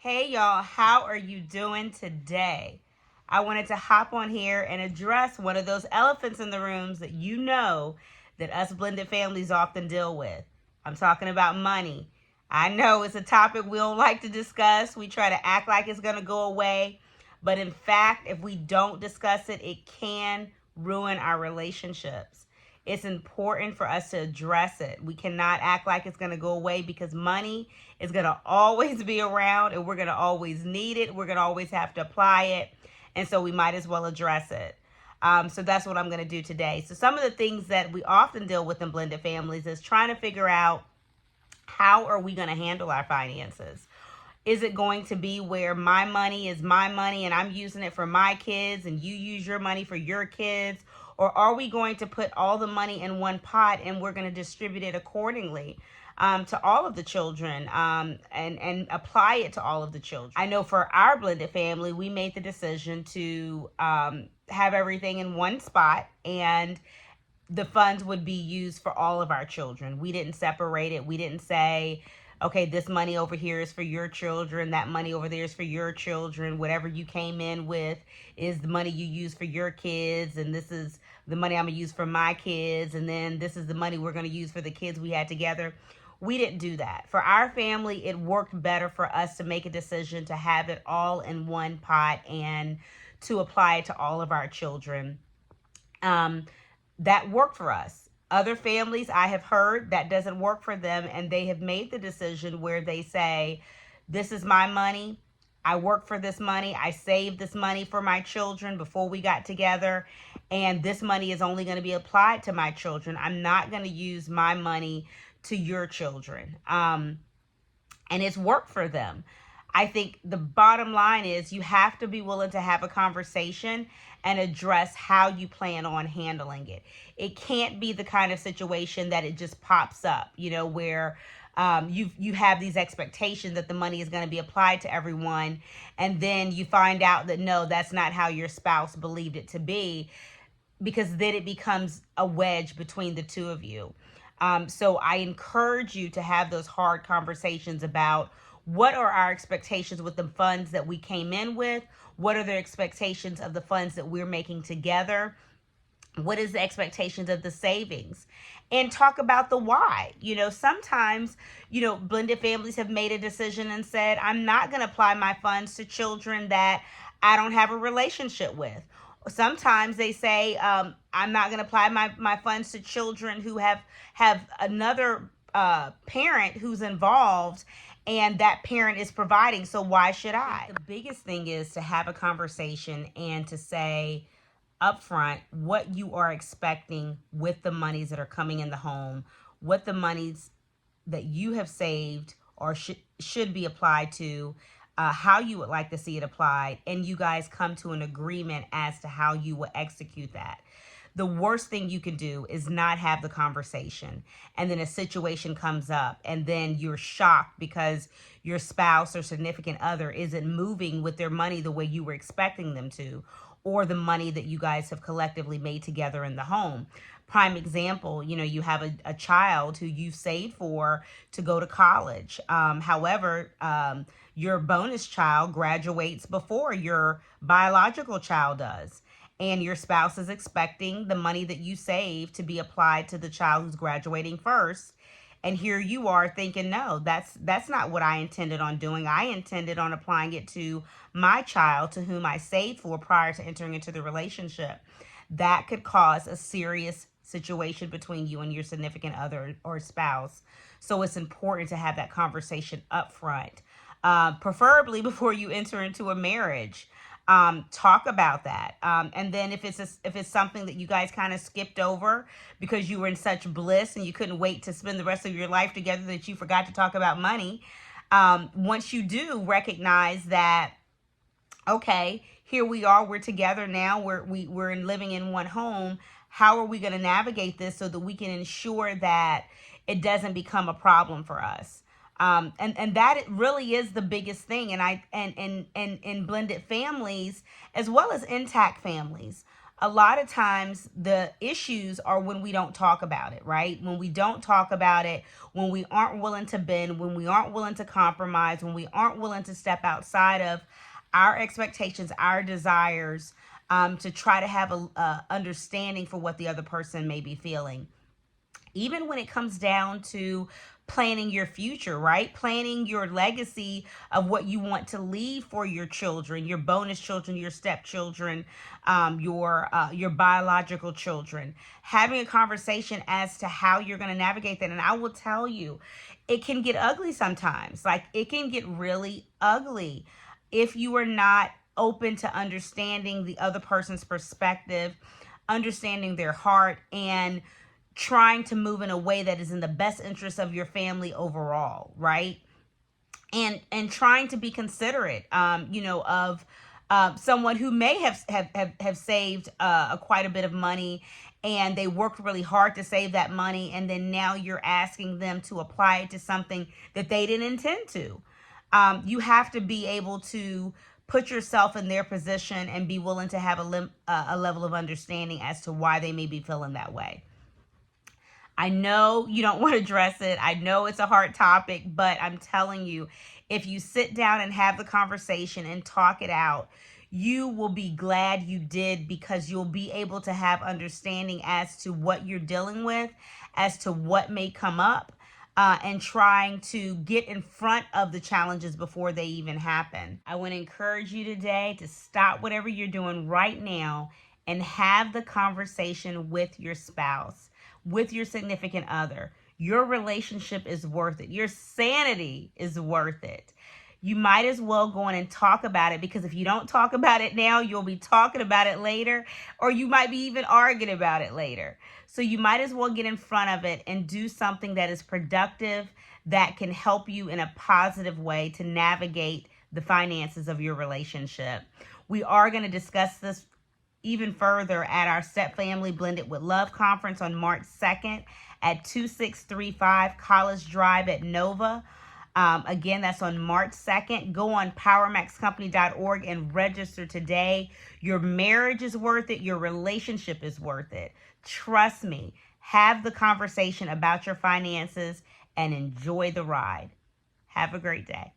Hey y'all, how are you doing today? I wanted to hop on here and address one of those elephants in the rooms that that us blended families often deal with. I'm talking about money. I know it's a topic we don't like to discuss. We try to act like it's going to go away. But in fact, if we don't discuss it, it can ruin our relationships. It's important for us to address it. We cannot act like it's going to go away because money is going to always be around and we're going to always need it. We're going to always have to apply it. And so we might as well address it. So that's what I'm going to do today. So some of the things that we often deal with in blended families is trying to figure out how are we going to handle our finances? Is it going to be where my money is my money and I'm using it for my kids and you use your money for your kids? Or are we going to put all the money in one pot and we're going to distribute it accordingly to all of the children and apply it to all of the children? I know for our blended family, we made the decision to have everything in one spot and the funds would be used for all of our children. We didn't separate it. We didn't say, okay, this money over here is for your children, that money over there is for your children. Whatever you came in with is the money you use for your kids, and this is the money I'm going to use for my kids, and then this is the money we're going to use for the kids we had together. We didn't do that. For our family, it worked better for us to make a decision to have it all in one pot and to apply it to all of our children. That worked for us. Other families I have heard that doesn't work for them, and they have made the decision where they say, this is my money. I work for this money. I saved this money for my children before we got together, and this money is only going to be applied to my children. I'm not going to use my money to your children. And it's worked for them. I think the bottom line is you have to be willing to have a conversation and address how you plan on handling it. It can't be the kind of situation that it just pops up, where you have these expectations that the money is going to be applied to everyone, and then you find out that no, that's not how your spouse believed it to be, because then it becomes a wedge between the two of you. So I encourage you to have those hard conversations about what are our expectations with the funds that we came in with? What are the expectations of the funds that we're making together? What is the expectations of the savings? And talk about the why. Sometimes, blended families have made a decision and said, I'm not going to apply my funds to children that I don't have a relationship with. Sometimes they say, I'm not going to apply my funds to children who have another parent who's involved and that parent is providing, so why should I? The biggest thing is to have a conversation and to say upfront what you are expecting with the monies that are coming in the home, what the monies that you have saved or should be applied to, how you would like to see it applied, and you guys come to an agreement as to how you will execute that. The worst thing you can do is not have the conversation, and then a situation comes up and then you're shocked because your spouse or significant other isn't moving with their money the way you were expecting them to, or the money that you guys have collectively made together in the home. Prime example, you have a child who you saved for to go to college. However, your bonus child graduates before your biological child does. And your spouse is expecting the money that you save to be applied to the child who's graduating first. And here you are thinking, no, that's not what I intended on doing. I intended on applying it to my child to whom I saved for prior to entering into the relationship. That could cause a serious situation between you and your significant other or spouse. So it's important to have that conversation up front, preferably before you enter into a marriage. Talk about that. And then if it's something that you guys kind of skipped over because you were in such bliss and you couldn't wait to spend the rest of your life together that you forgot to talk about money, once you do recognize that, okay, here we are, we're together now, we're living in one home. How are we going to navigate this so that we can ensure that it doesn't become a problem for us? And that it really is the biggest thing. And in blended families, as well as intact families, a lot of times the issues are when we don't talk about it, right? When we don't talk about it, when we aren't willing to bend, when we aren't willing to compromise, when we aren't willing to step outside of our expectations, our desires, to try to have a understanding for what the other person may be feeling. Even when it comes down to planning your future, right? Planning your legacy of what you want to leave for your children, your bonus children, your stepchildren, your biological children. Having a conversation as to how you're going to navigate that. And I will tell you, it can get ugly sometimes. Like, it can get really ugly if you are not open to understanding the other person's perspective, understanding their heart, and trying to move in a way that is in the best interest of your family overall, right? And trying to be considerate, of someone who may have saved quite a bit of money, and they worked really hard to save that money, and then now you're asking them to apply it to something that they didn't intend to. You have to be able to put yourself in their position and be willing to have a level of understanding as to why they may be feeling that way. I know you don't want to address it. I know it's a hard topic, but I'm telling you, if you sit down and have the conversation and talk it out, you will be glad you did, because you'll be able to have understanding as to what you're dealing with, as to what may come up, and trying to get in front of the challenges before they even happen. I want to encourage you today to stop whatever you're doing right now and have the conversation with your spouse, with your significant other. Your relationship is worth it. Your sanity is worth it. You might as well go in and talk about it, because if you don't talk about it now, you'll be talking about it later, or you might be even arguing about it later. So you might as well get in front of it and do something that is productive, that can help you in a positive way to navigate the finances of your relationship. We are going to discuss this even further at our Step Family Blended with Love conference on March 2nd at 2635 College Drive at Nova. Again, that's on March 2nd. Go on powermaxcompany.org and register today. Your marriage is worth it. Your relationship is worth it. Trust me. Have the conversation about your finances and enjoy the ride. Have a great day.